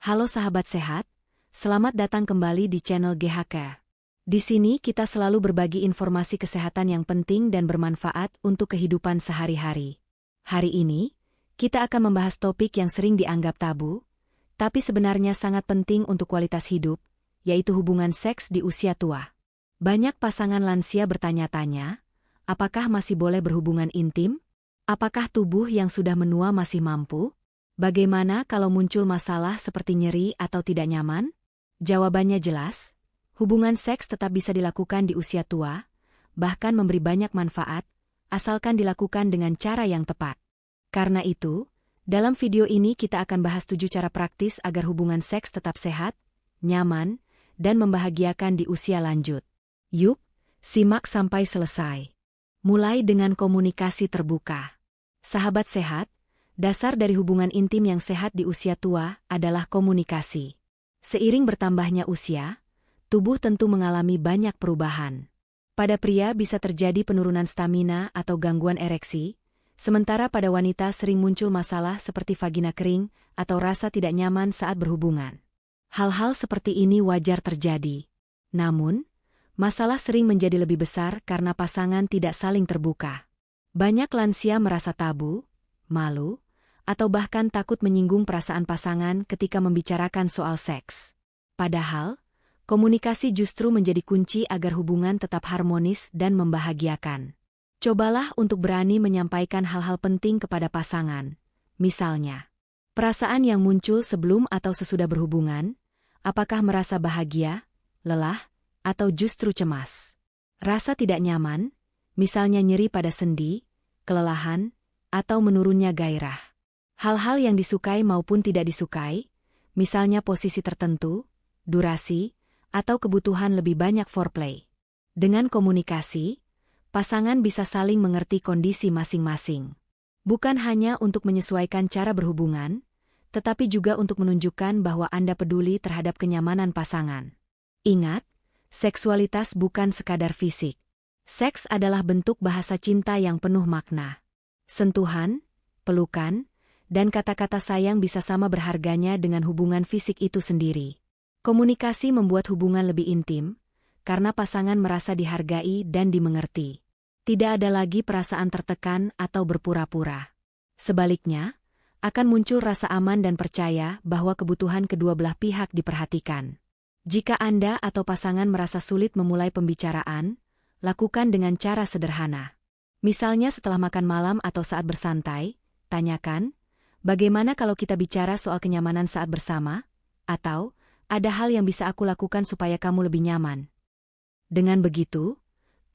Halo sahabat sehat, selamat datang kembali di channel GHK. Di sini kita selalu berbagi informasi kesehatan yang penting dan bermanfaat untuk kehidupan sehari-hari. Hari ini, kita akan membahas topik yang sering dianggap tabu, tapi sebenarnya sangat penting untuk kualitas hidup, yaitu hubungan seks di usia tua. Banyak pasangan lansia bertanya-tanya, apakah masih boleh berhubungan intim? Apakah tubuh yang sudah menua masih mampu? Bagaimana kalau muncul masalah seperti nyeri atau tidak nyaman? Jawabannya jelas, hubungan seks tetap bisa dilakukan di usia tua, bahkan memberi banyak manfaat, asalkan dilakukan dengan cara yang tepat. Karena itu, dalam video ini kita akan bahas 7 cara praktis agar hubungan seks tetap sehat, nyaman, dan membahagiakan di usia lanjut. Yuk, simak sampai selesai. Mulai dengan komunikasi terbuka. Sahabat sehat, dasar dari hubungan intim yang sehat di usia tua adalah komunikasi. Seiring bertambahnya usia, tubuh tentu mengalami banyak perubahan. Pada pria bisa terjadi penurunan stamina atau gangguan ereksi, sementara pada wanita sering muncul masalah seperti vagina kering atau rasa tidak nyaman saat berhubungan. Hal-hal seperti ini wajar terjadi. Namun, masalah sering menjadi lebih besar karena pasangan tidak saling terbuka. Banyak lansia merasa tabu, malu, atau bahkan takut menyinggung perasaan pasangan ketika membicarakan soal seks. Padahal, komunikasi justru menjadi kunci agar hubungan tetap harmonis dan membahagiakan. Cobalah untuk berani menyampaikan hal-hal penting kepada pasangan. Misalnya, perasaan yang muncul sebelum atau sesudah berhubungan, apakah merasa bahagia, lelah, atau justru cemas. Rasa tidak nyaman, misalnya nyeri pada sendi, kelelahan, atau menurunnya gairah. Hal-hal yang disukai maupun tidak disukai, misalnya posisi tertentu, durasi, atau kebutuhan lebih banyak foreplay. Dengan komunikasi, pasangan bisa saling mengerti kondisi masing-masing. Bukan hanya untuk menyesuaikan cara berhubungan, tetapi juga untuk menunjukkan bahwa Anda peduli terhadap kenyamanan pasangan. Ingat, seksualitas bukan sekadar fisik. Seks adalah bentuk bahasa cinta yang penuh makna. Sentuhan, pelukan, dan kata-kata sayang bisa sama berharganya dengan hubungan fisik itu sendiri. Komunikasi membuat hubungan lebih intim, karena pasangan merasa dihargai dan dimengerti. Tidak ada lagi perasaan tertekan atau berpura-pura. Sebaliknya, akan muncul rasa aman dan percaya bahwa kebutuhan kedua belah pihak diperhatikan. Jika Anda atau pasangan merasa sulit memulai pembicaraan, lakukan dengan cara sederhana. Misalnya setelah makan malam atau saat bersantai, tanyakan, bagaimana kalau kita bicara soal kenyamanan saat bersama? Atau, ada hal yang bisa aku lakukan supaya kamu lebih nyaman. Dengan begitu,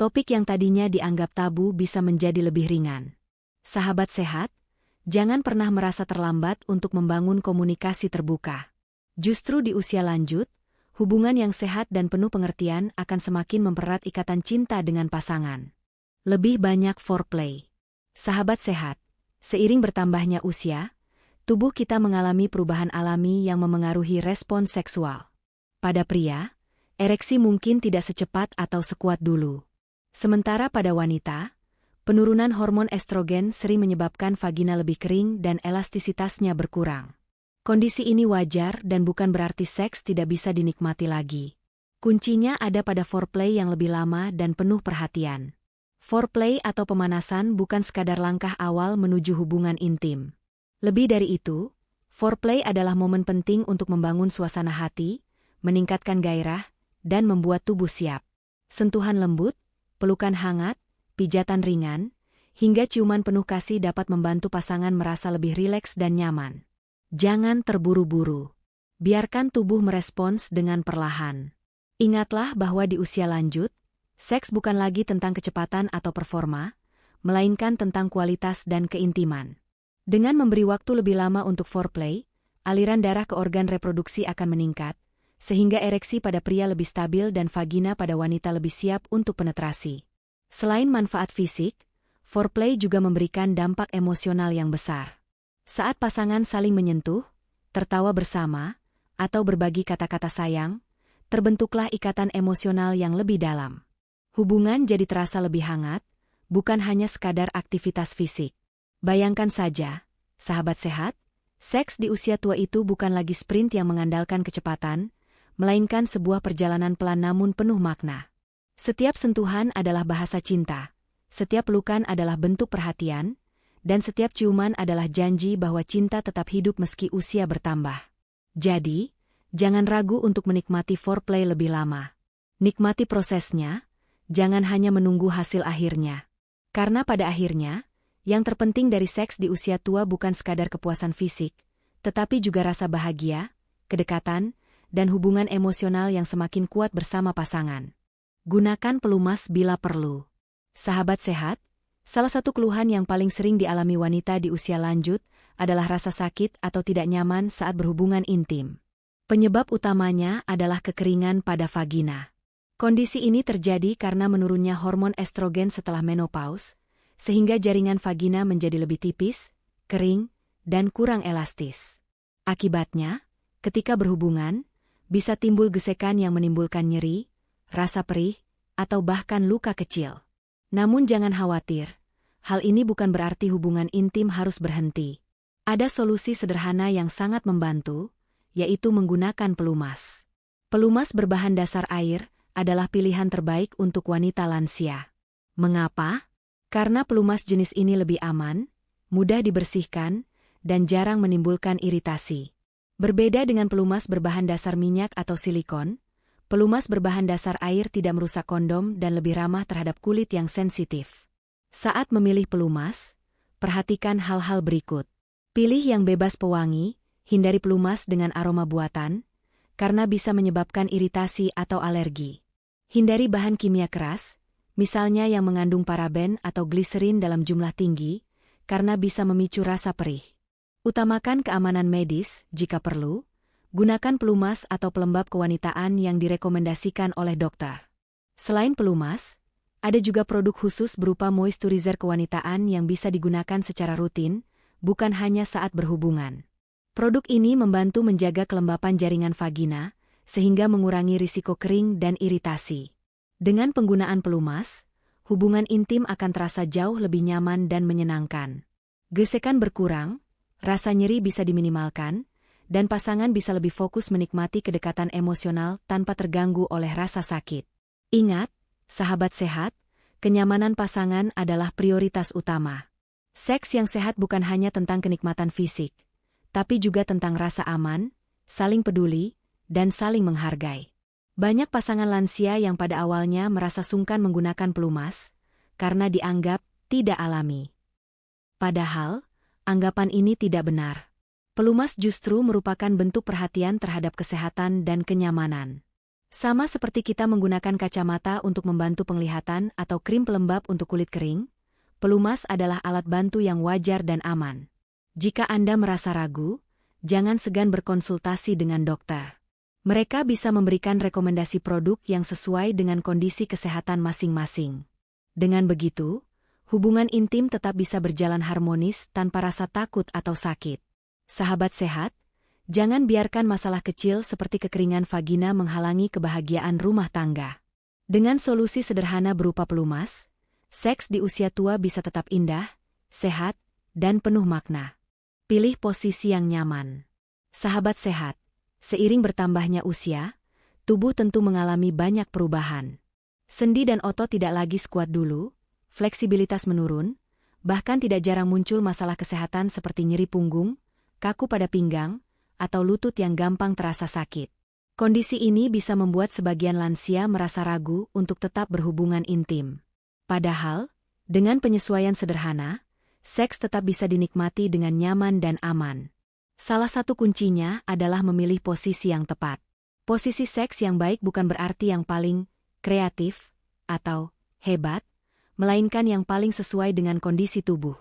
topik yang tadinya dianggap tabu bisa menjadi lebih ringan. Sahabat sehat, jangan pernah merasa terlambat untuk membangun komunikasi terbuka. Justru di usia lanjut, hubungan yang sehat dan penuh pengertian akan semakin mempererat ikatan cinta dengan pasangan. Lebih banyak foreplay. Sahabat sehat, seiring bertambahnya usia, tubuh kita mengalami perubahan alami yang memengaruhi respons seksual. Pada pria, ereksi mungkin tidak secepat atau sekuat dulu. Sementara pada wanita, penurunan hormon estrogen sering menyebabkan vagina lebih kering dan elastisitasnya berkurang. Kondisi ini wajar dan bukan berarti seks tidak bisa dinikmati lagi. Kuncinya ada pada foreplay yang lebih lama dan penuh perhatian. Foreplay atau pemanasan bukan sekadar langkah awal menuju hubungan intim. Lebih dari itu, foreplay adalah momen penting untuk membangun suasana hati, meningkatkan gairah, dan membuat tubuh siap. Sentuhan lembut, pelukan hangat, pijatan ringan, hingga ciuman penuh kasih dapat membantu pasangan merasa lebih rileks dan nyaman. Jangan terburu-buru. Biarkan tubuh merespons dengan perlahan. Ingatlah bahwa di usia lanjut, seks bukan lagi tentang kecepatan atau performa, melainkan tentang kualitas dan keintiman. Dengan memberi waktu lebih lama untuk foreplay, aliran darah ke organ reproduksi akan meningkat, sehingga ereksi pada pria lebih stabil dan vagina pada wanita lebih siap untuk penetrasi. Selain manfaat fisik, foreplay juga memberikan dampak emosional yang besar. Saat pasangan saling menyentuh, tertawa bersama, atau berbagi kata-kata sayang, terbentuklah ikatan emosional yang lebih dalam. Hubungan jadi terasa lebih hangat, bukan hanya sekadar aktivitas fisik. Bayangkan saja, sahabat sehat, Seks di usia tua itu bukan lagi sprint yang mengandalkan kecepatan, melainkan sebuah perjalanan pelan namun penuh makna. Setiap sentuhan adalah bahasa cinta, setiap pelukan adalah bentuk perhatian, dan setiap ciuman adalah janji bahwa cinta tetap hidup meski usia bertambah. Jadi, jangan ragu untuk menikmati foreplay lebih lama. Nikmati prosesnya, jangan hanya menunggu hasil akhirnya. Karena pada akhirnya, yang terpenting dari seks di usia tua bukan sekadar kepuasan fisik, tetapi juga rasa bahagia, kedekatan, dan hubungan emosional yang semakin kuat bersama pasangan. Gunakan pelumas bila perlu. Sahabat sehat, salah satu keluhan yang paling sering dialami wanita di usia lanjut adalah rasa sakit atau tidak nyaman saat berhubungan intim. Penyebab utamanya adalah kekeringan pada vagina. Kondisi ini terjadi karena menurunnya hormon estrogen setelah menopause, sehingga jaringan vagina menjadi lebih tipis, kering, dan kurang elastis. Akibatnya, ketika berhubungan, bisa timbul gesekan yang menimbulkan nyeri, rasa perih, atau bahkan luka kecil. Namun jangan khawatir, hal ini bukan berarti hubungan intim harus berhenti. Ada solusi sederhana yang sangat membantu, yaitu menggunakan pelumas. Pelumas berbahan dasar air adalah pilihan terbaik untuk wanita lansia. Mengapa? Karena pelumas jenis ini lebih aman, mudah dibersihkan, dan jarang menimbulkan iritasi. Berbeda dengan pelumas berbahan dasar minyak atau silikon, pelumas berbahan dasar air tidak merusak kondom dan lebih ramah terhadap kulit yang sensitif. Saat memilih pelumas, perhatikan hal-hal berikut. Pilih yang bebas pewangi, hindari pelumas dengan aroma buatan, karena bisa menyebabkan iritasi atau alergi. Hindari bahan kimia keras, misalnya yang mengandung paraben atau gliserin dalam jumlah tinggi, karena bisa memicu rasa perih. Utamakan keamanan medis, jika perlu, gunakan pelumas atau pelembab kewanitaan yang direkomendasikan oleh dokter. Selain pelumas, ada juga produk khusus berupa moisturizer kewanitaan yang bisa digunakan secara rutin, bukan hanya saat berhubungan. Produk ini membantu menjaga kelembapan jaringan vagina, sehingga mengurangi risiko kering dan iritasi. Dengan penggunaan pelumas, hubungan intim akan terasa jauh lebih nyaman dan menyenangkan. Gesekan berkurang, rasa nyeri bisa diminimalkan, dan pasangan bisa lebih fokus menikmati kedekatan emosional tanpa terganggu oleh rasa sakit. Ingat, sahabat sehat, kenyamanan pasangan adalah prioritas utama. Seks yang sehat bukan hanya tentang kenikmatan fisik, tapi juga tentang rasa aman, saling peduli, dan saling menghargai. Banyak pasangan lansia yang pada awalnya merasa sungkan menggunakan pelumas, karena dianggap tidak alami. Padahal, anggapan ini tidak benar. Pelumas justru merupakan bentuk perhatian terhadap kesehatan dan kenyamanan. Sama seperti kita menggunakan kacamata untuk membantu penglihatan atau krim pelembab untuk kulit kering, pelumas adalah alat bantu yang wajar dan aman. Jika Anda merasa ragu, jangan segan berkonsultasi dengan dokter. Mereka bisa memberikan rekomendasi produk yang sesuai dengan kondisi kesehatan masing-masing. Dengan begitu, hubungan intim tetap bisa berjalan harmonis tanpa rasa takut atau sakit. Sahabat sehat, jangan biarkan masalah kecil seperti kekeringan vagina menghalangi kebahagiaan rumah tangga. Dengan solusi sederhana berupa pelumas, seks di usia tua bisa tetap indah, sehat, dan penuh makna. Pilih posisi yang nyaman. Sahabat sehat, seiring bertambahnya usia, tubuh tentu mengalami banyak perubahan. Sendi dan otot tidak lagi sekuat dulu, fleksibilitas menurun, bahkan tidak jarang muncul masalah kesehatan seperti nyeri punggung, kaku pada pinggang, atau lutut yang gampang terasa sakit. Kondisi ini bisa membuat sebagian lansia merasa ragu untuk tetap berhubungan intim. Padahal, dengan penyesuaian sederhana, seks tetap bisa dinikmati dengan nyaman dan aman. Salah satu kuncinya adalah memilih posisi yang tepat. Posisi seks yang baik bukan berarti yang paling kreatif atau hebat, melainkan yang paling sesuai dengan kondisi tubuh.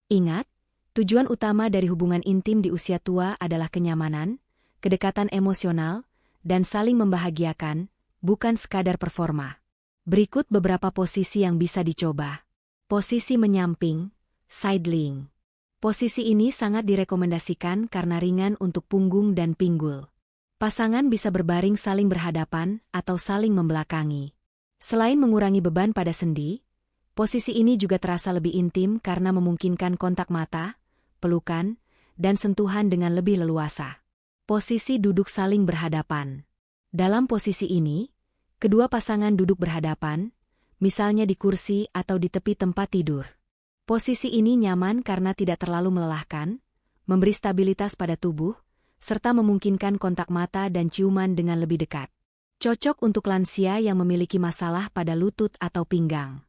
Ingat, tujuan utama dari hubungan intim di usia tua adalah kenyamanan, kedekatan emosional, dan saling membahagiakan, bukan sekadar performa. Berikut beberapa posisi yang bisa dicoba. Posisi menyamping, sidling. Posisi ini sangat direkomendasikan karena ringan untuk punggung dan pinggul. Pasangan bisa berbaring saling berhadapan atau saling membelakangi. Selain mengurangi beban pada sendi, posisi ini juga terasa lebih intim karena memungkinkan kontak mata, pelukan, dan sentuhan dengan lebih leluasa. Posisi duduk saling berhadapan. Dalam posisi ini, kedua pasangan duduk berhadapan, misalnya di kursi atau di tepi tempat tidur. Posisi ini nyaman karena tidak terlalu melelahkan, memberi stabilitas pada tubuh, serta memungkinkan kontak mata dan ciuman dengan lebih dekat. Cocok untuk lansia yang memiliki masalah pada lutut atau pinggang.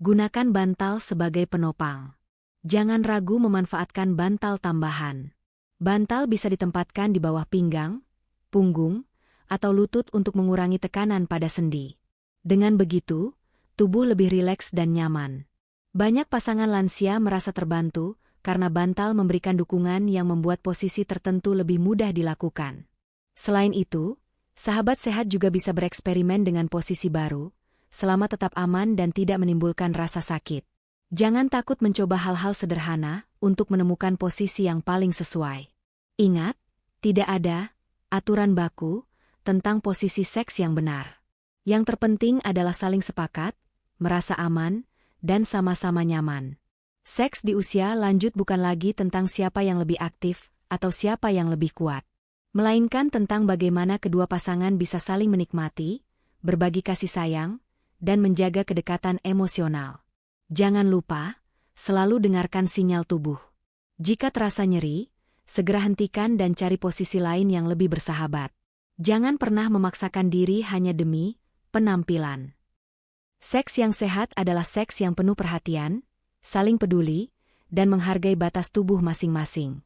Gunakan bantal sebagai penopang. Jangan ragu memanfaatkan bantal tambahan. Bantal bisa ditempatkan di bawah pinggang, punggung, atau lutut untuk mengurangi tekanan pada sendi. Dengan begitu, tubuh lebih rileks dan nyaman. Banyak pasangan lansia merasa terbantu karena bantal memberikan dukungan yang membuat posisi tertentu lebih mudah dilakukan. Selain itu, sahabat sehat juga bisa bereksperimen dengan posisi baru, selama tetap aman dan tidak menimbulkan rasa sakit. Jangan takut mencoba hal-hal sederhana untuk menemukan posisi yang paling sesuai. Ingat, tidak ada aturan baku tentang posisi seks yang benar. Yang terpenting adalah saling sepakat, merasa aman, dan sama-sama nyaman. Seks di usia lanjut bukan lagi tentang siapa yang lebih aktif atau siapa yang lebih kuat, melainkan tentang bagaimana kedua pasangan bisa saling menikmati, berbagi kasih sayang, dan menjaga kedekatan emosional. Jangan lupa, selalu dengarkan sinyal tubuh. Jika terasa nyeri, segera hentikan dan cari posisi lain yang lebih bersahabat. Jangan pernah memaksakan diri hanya demi penampilan. Seks yang sehat adalah seks yang penuh perhatian, saling peduli, dan menghargai batas tubuh masing-masing.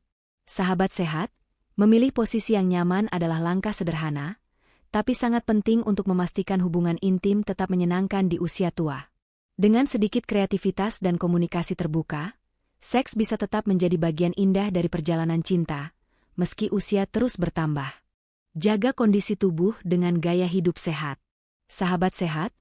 Sahabat sehat, memilih posisi yang nyaman adalah langkah sederhana, tapi sangat penting untuk memastikan hubungan intim tetap menyenangkan di usia tua. Dengan sedikit kreativitas dan komunikasi terbuka, seks bisa tetap menjadi bagian indah dari perjalanan cinta, meski usia terus bertambah. Jaga kondisi tubuh dengan gaya hidup sehat. Sahabat sehat,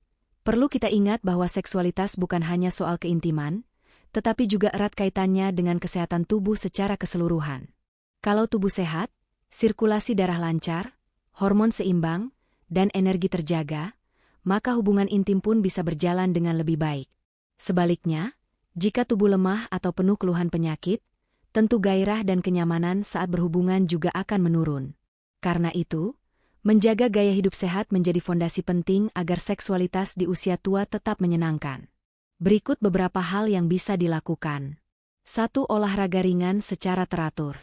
perlu kita ingat bahwa seksualitas bukan hanya soal keintiman, tetapi juga erat kaitannya dengan kesehatan tubuh secara keseluruhan. Kalau tubuh sehat, sirkulasi darah lancar, hormon seimbang, dan energi terjaga, maka hubungan intim pun bisa berjalan dengan lebih baik. Sebaliknya, jika tubuh lemah atau penuh keluhan penyakit, tentu gairah dan kenyamanan saat berhubungan juga akan menurun. Karena itu, menjaga gaya hidup sehat menjadi fondasi penting agar seksualitas di usia tua tetap menyenangkan. Berikut beberapa hal yang bisa dilakukan. 1. Olahraga ringan secara teratur.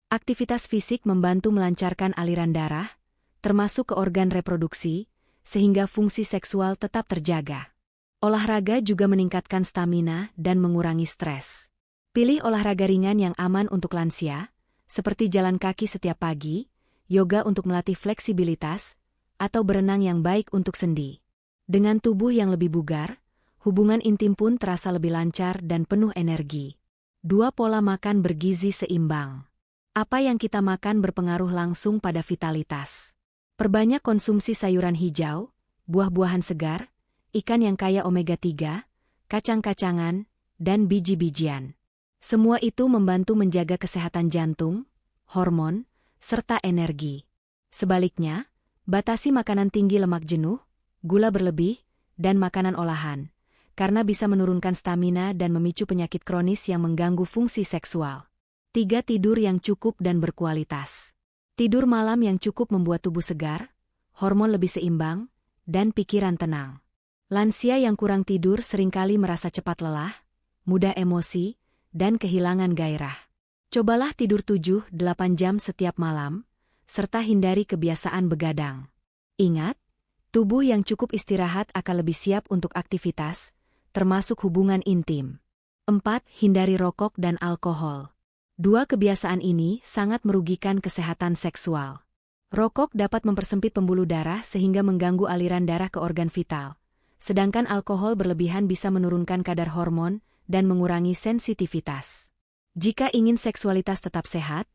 Aktivitas fisik membantu melancarkan aliran darah, termasuk ke organ reproduksi, sehingga fungsi seksual tetap terjaga. Olahraga juga meningkatkan stamina dan mengurangi stres. Pilih olahraga ringan yang aman untuk lansia, seperti jalan kaki setiap pagi, yoga untuk melatih fleksibilitas, atau berenang yang baik untuk sendi. Dengan tubuh yang lebih bugar, hubungan intim pun terasa lebih lancar dan penuh energi. 2. Pola makan bergizi seimbang. Apa yang kita makan berpengaruh langsung pada vitalitas. Perbanyak konsumsi sayuran hijau, buah-buahan segar, ikan yang kaya omega-3, kacang-kacangan, dan biji-bijian. Semua itu membantu menjaga kesehatan jantung, hormon, serta energi. Sebaliknya, batasi makanan tinggi lemak jenuh, gula berlebih, dan makanan olahan, karena bisa menurunkan stamina dan memicu penyakit kronis yang mengganggu fungsi seksual. 3. Tidur yang cukup dan berkualitas. Tidur malam yang cukup membuat tubuh segar, hormon lebih seimbang, dan pikiran tenang. Lansia yang kurang tidur seringkali merasa cepat lelah, mudah emosi, dan kehilangan gairah. Cobalah tidur 7-8 jam setiap malam, serta hindari kebiasaan begadang. Ingat, tubuh yang cukup istirahat akan lebih siap untuk aktivitas, termasuk hubungan intim. 4. Hindari rokok dan alkohol. 2 kebiasaan ini sangat merugikan kesehatan seksual. Rokok dapat mempersempit pembuluh darah sehingga mengganggu aliran darah ke organ vital, sedangkan alkohol berlebihan bisa menurunkan kadar hormon dan mengurangi sensitivitas. Jika ingin seksualitas tetap sehat,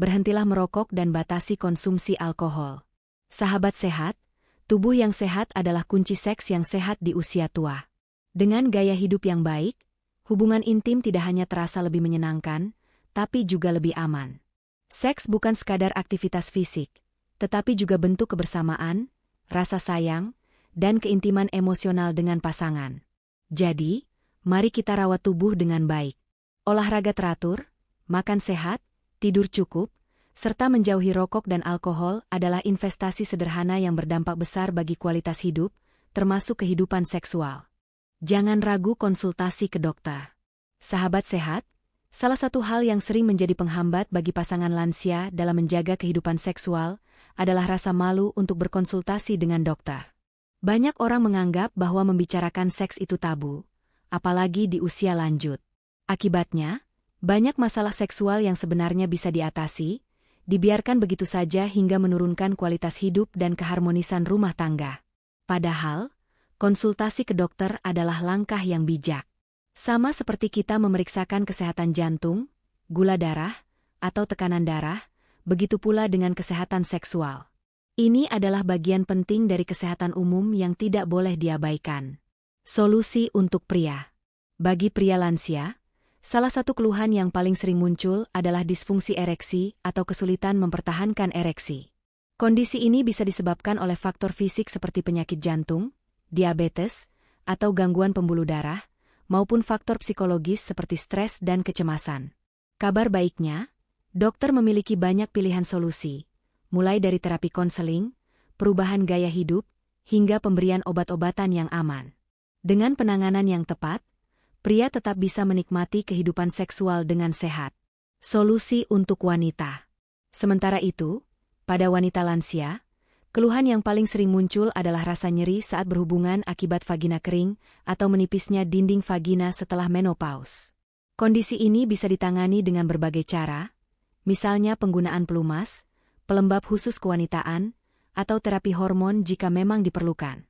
berhentilah merokok dan batasi konsumsi alkohol. Sahabat sehat, tubuh yang sehat adalah kunci seks yang sehat di usia tua. Dengan gaya hidup yang baik, hubungan intim tidak hanya terasa lebih menyenangkan, tapi juga lebih aman. Seks bukan sekadar aktivitas fisik, tetapi juga bentuk kebersamaan, rasa sayang, dan keintiman emosional dengan pasangan. Jadi, mari kita rawat tubuh dengan baik. Olahraga teratur, makan sehat, tidur cukup, serta menjauhi rokok dan alkohol adalah investasi sederhana yang berdampak besar bagi kualitas hidup, termasuk kehidupan seksual. Jangan ragu konsultasi ke dokter. Sahabat sehat, salah satu hal yang sering menjadi penghambat bagi pasangan lansia dalam menjaga kehidupan seksual adalah rasa malu untuk berkonsultasi dengan dokter. Banyak orang menganggap bahwa membicarakan seks itu tabu, apalagi di usia lanjut. Akibatnya, banyak masalah seksual yang sebenarnya bisa diatasi, dibiarkan begitu saja hingga menurunkan kualitas hidup dan keharmonisan rumah tangga. Padahal, konsultasi ke dokter adalah langkah yang bijak. Sama seperti kita memeriksakan kesehatan jantung, gula darah, atau tekanan darah, begitu pula dengan kesehatan seksual. Ini adalah bagian penting dari kesehatan umum yang tidak boleh diabaikan. Solusi untuk pria. Bagi pria lansia, salah satu keluhan yang paling sering muncul adalah disfungsi ereksi atau kesulitan mempertahankan ereksi. Kondisi ini bisa disebabkan oleh faktor fisik seperti penyakit jantung, diabetes, atau gangguan pembuluh darah, maupun faktor psikologis seperti stres dan kecemasan. Kabar baiknya, dokter memiliki banyak pilihan solusi, mulai dari terapi konseling, perubahan gaya hidup, hingga pemberian obat-obatan yang aman. Dengan penanganan yang tepat, pria tetap bisa menikmati kehidupan seksual dengan sehat. Solusi untuk wanita. Sementara itu, pada wanita lansia, keluhan yang paling sering muncul adalah rasa nyeri saat berhubungan akibat vagina kering atau menipisnya dinding vagina setelah menopause. Kondisi ini bisa ditangani dengan berbagai cara, misalnya penggunaan pelumas, pelembab khusus kewanitaan, atau terapi hormon jika memang diperlukan.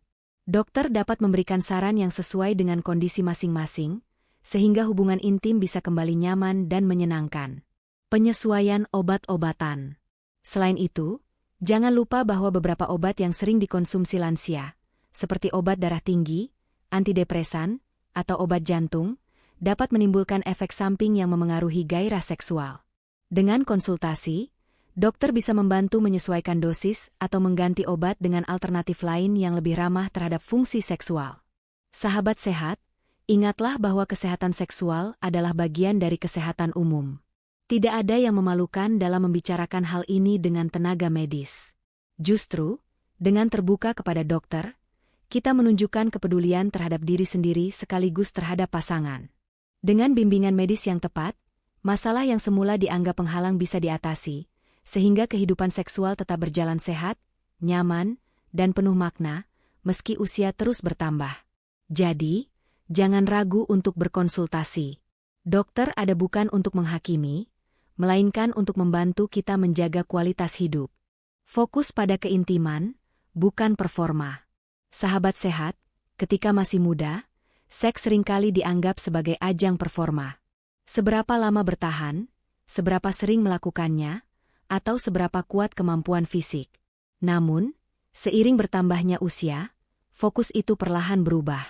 Dokter dapat memberikan saran yang sesuai dengan kondisi masing-masing, sehingga hubungan intim bisa kembali nyaman dan menyenangkan. Penyesuaian obat-obatan. Selain itu, jangan lupa bahwa beberapa obat yang sering dikonsumsi lansia, seperti obat darah tinggi, antidepresan, atau obat jantung, dapat menimbulkan efek samping yang memengaruhi gairah seksual. Dengan konsultasi, dokter bisa membantu menyesuaikan dosis atau mengganti obat dengan alternatif lain yang lebih ramah terhadap fungsi seksual. Sahabat sehat, ingatlah bahwa kesehatan seksual adalah bagian dari kesehatan umum. Tidak ada yang memalukan dalam membicarakan hal ini dengan tenaga medis. Justru, dengan terbuka kepada dokter, kita menunjukkan kepedulian terhadap diri sendiri sekaligus terhadap pasangan. Dengan bimbingan medis yang tepat, masalah yang semula dianggap penghalang bisa diatasi, sehingga kehidupan seksual tetap berjalan sehat, nyaman, dan penuh makna, meski usia terus bertambah. Jadi, jangan ragu untuk berkonsultasi. Dokter ada bukan untuk menghakimi, melainkan untuk membantu kita menjaga kualitas hidup. Fokus pada keintiman, bukan performa. Sahabat sehat, ketika masih muda, seks seringkali dianggap sebagai ajang performa. Seberapa lama bertahan, seberapa sering melakukannya, atau seberapa kuat kemampuan fisik. Namun, seiring bertambahnya usia, fokus itu perlahan berubah.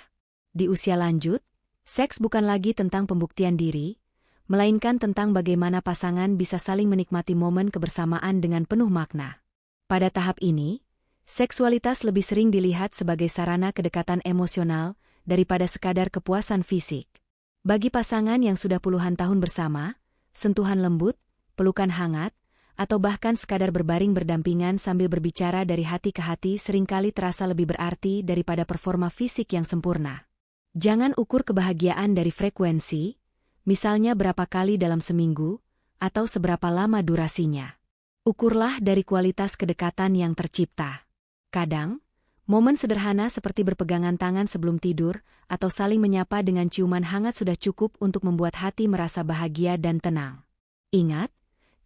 Di usia lanjut, seks bukan lagi tentang pembuktian diri, melainkan tentang bagaimana pasangan bisa saling menikmati momen kebersamaan dengan penuh makna. Pada tahap ini, seksualitas lebih sering dilihat sebagai sarana kedekatan emosional daripada sekadar kepuasan fisik. Bagi pasangan yang sudah puluhan tahun bersama, sentuhan lembut, pelukan hangat, atau bahkan sekadar berbaring berdampingan sambil berbicara dari hati ke hati seringkali terasa lebih berarti daripada performa fisik yang sempurna. Jangan ukur kebahagiaan dari frekuensi, misalnya berapa kali dalam seminggu, atau seberapa lama durasinya. Ukurlah dari kualitas kedekatan yang tercipta. Kadang, momen sederhana seperti berpegangan tangan sebelum tidur atau saling menyapa dengan ciuman hangat sudah cukup untuk membuat hati merasa bahagia dan tenang. Ingat,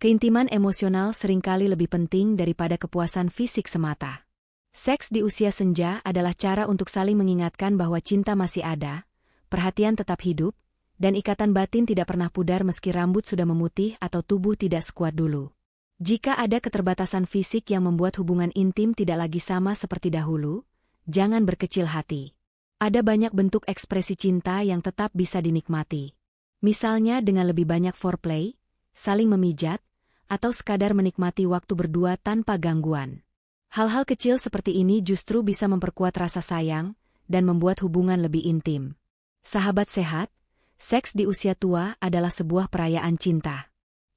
keintiman emosional seringkali lebih penting daripada kepuasan fisik semata. Seks di usia senja adalah cara untuk saling mengingatkan bahwa cinta masih ada, perhatian tetap hidup, dan ikatan batin tidak pernah pudar meski rambut sudah memutih atau tubuh tidak sekuat dulu. Jika ada keterbatasan fisik yang membuat hubungan intim tidak lagi sama seperti dahulu, jangan berkecil hati. Ada banyak bentuk ekspresi cinta yang tetap bisa dinikmati. Misalnya dengan lebih banyak foreplay, saling memijat, atau sekadar menikmati waktu berdua tanpa gangguan. Hal-hal kecil seperti ini justru bisa memperkuat rasa sayang dan membuat hubungan lebih intim. Sahabat sehat, seks di usia tua adalah sebuah perayaan cinta.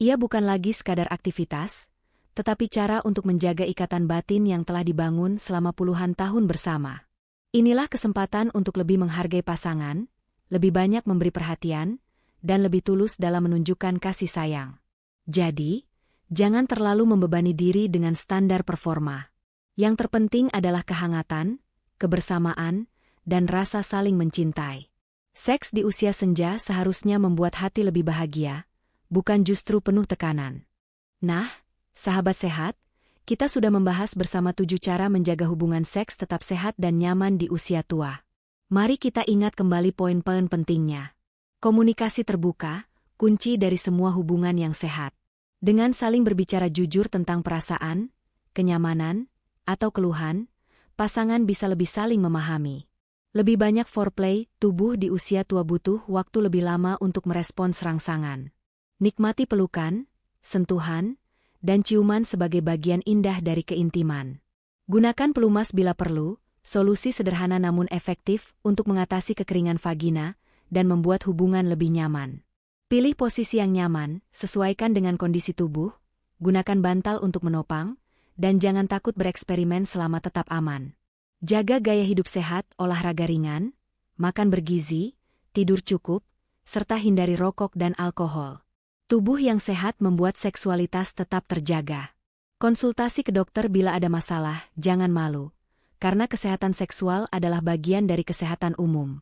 Ia bukan lagi sekadar aktivitas, tetapi cara untuk menjaga ikatan batin yang telah dibangun selama puluhan tahun bersama. Inilah kesempatan untuk lebih menghargai pasangan, lebih banyak memberi perhatian, dan lebih tulus dalam menunjukkan kasih sayang. Jadi, jangan terlalu membebani diri dengan standar performa. Yang terpenting adalah kehangatan, kebersamaan, dan rasa saling mencintai. Seks di usia senja seharusnya membuat hati lebih bahagia, bukan justru penuh tekanan. Nah, sahabat sehat, kita sudah membahas bersama 7 cara menjaga hubungan seks tetap sehat dan nyaman di usia tua. Mari kita ingat kembali poin-poin pentingnya. Komunikasi terbuka, kunci dari semua hubungan yang sehat. Dengan saling berbicara jujur tentang perasaan, kenyamanan, atau keluhan, pasangan bisa lebih saling memahami. Lebih banyak foreplay, tubuh di usia tua butuh waktu lebih lama untuk merespons rangsangan. Nikmati pelukan, sentuhan, dan ciuman sebagai bagian indah dari keintiman. Gunakan pelumas bila perlu, solusi sederhana namun efektif untuk mengatasi kekeringan vagina dan membuat hubungan lebih nyaman. Pilih posisi yang nyaman, sesuaikan dengan kondisi tubuh, gunakan bantal untuk menopang, dan jangan takut bereksperimen selama tetap aman. Jaga gaya hidup sehat, olahraga ringan, makan bergizi, tidur cukup, serta hindari rokok dan alkohol. Tubuh yang sehat membuat seksualitas tetap terjaga. Konsultasi ke dokter bila ada masalah, jangan malu, karena kesehatan seksual adalah bagian dari kesehatan umum.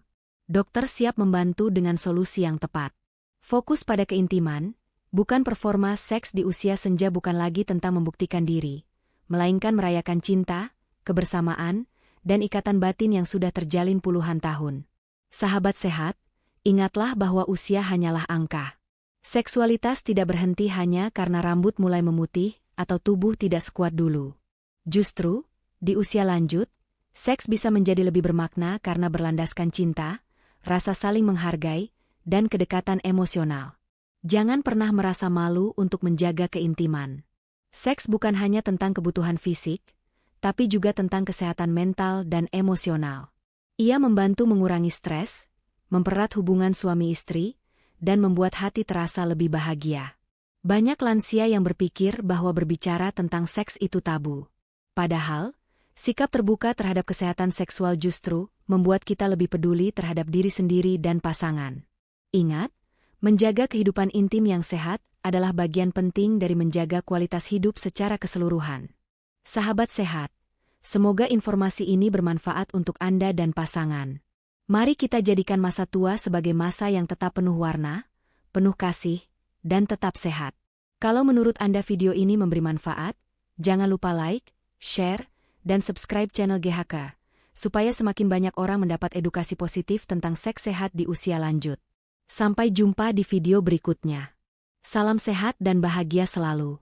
Dokter siap membantu dengan solusi yang tepat. Fokus pada keintiman, bukan performa. Seks di usia senja bukan lagi tentang membuktikan diri, melainkan merayakan cinta, kebersamaan, dan ikatan batin yang sudah terjalin puluhan tahun. Sahabat sehat, ingatlah bahwa usia hanyalah angka. Seksualitas tidak berhenti hanya karena rambut mulai memutih atau tubuh tidak sekuat dulu. Justru, di usia lanjut, seks bisa menjadi lebih bermakna karena berlandaskan cinta, rasa saling menghargai, dan kedekatan emosional. Jangan pernah merasa malu untuk menjaga keintiman. Seks bukan hanya tentang kebutuhan fisik, tapi juga tentang kesehatan mental dan emosional. Ia membantu mengurangi stres, mempererat hubungan suami istri, dan membuat hati terasa lebih bahagia. Banyak lansia yang berpikir bahwa berbicara tentang seks itu tabu. Padahal, sikap terbuka terhadap kesehatan seksual justru membuat kita lebih peduli terhadap diri sendiri dan pasangan. Ingat, menjaga kehidupan intim yang sehat adalah bagian penting dari menjaga kualitas hidup secara keseluruhan. Sahabat sehat, semoga informasi ini bermanfaat untuk Anda dan pasangan. Mari kita jadikan masa tua sebagai masa yang tetap penuh warna, penuh kasih, dan tetap sehat. Kalau menurut Anda video ini memberi manfaat, jangan lupa like, share, dan subscribe channel GHK, supaya semakin banyak orang mendapat edukasi positif tentang seks sehat di usia lanjut. Sampai jumpa di video berikutnya. Salam sehat dan bahagia selalu.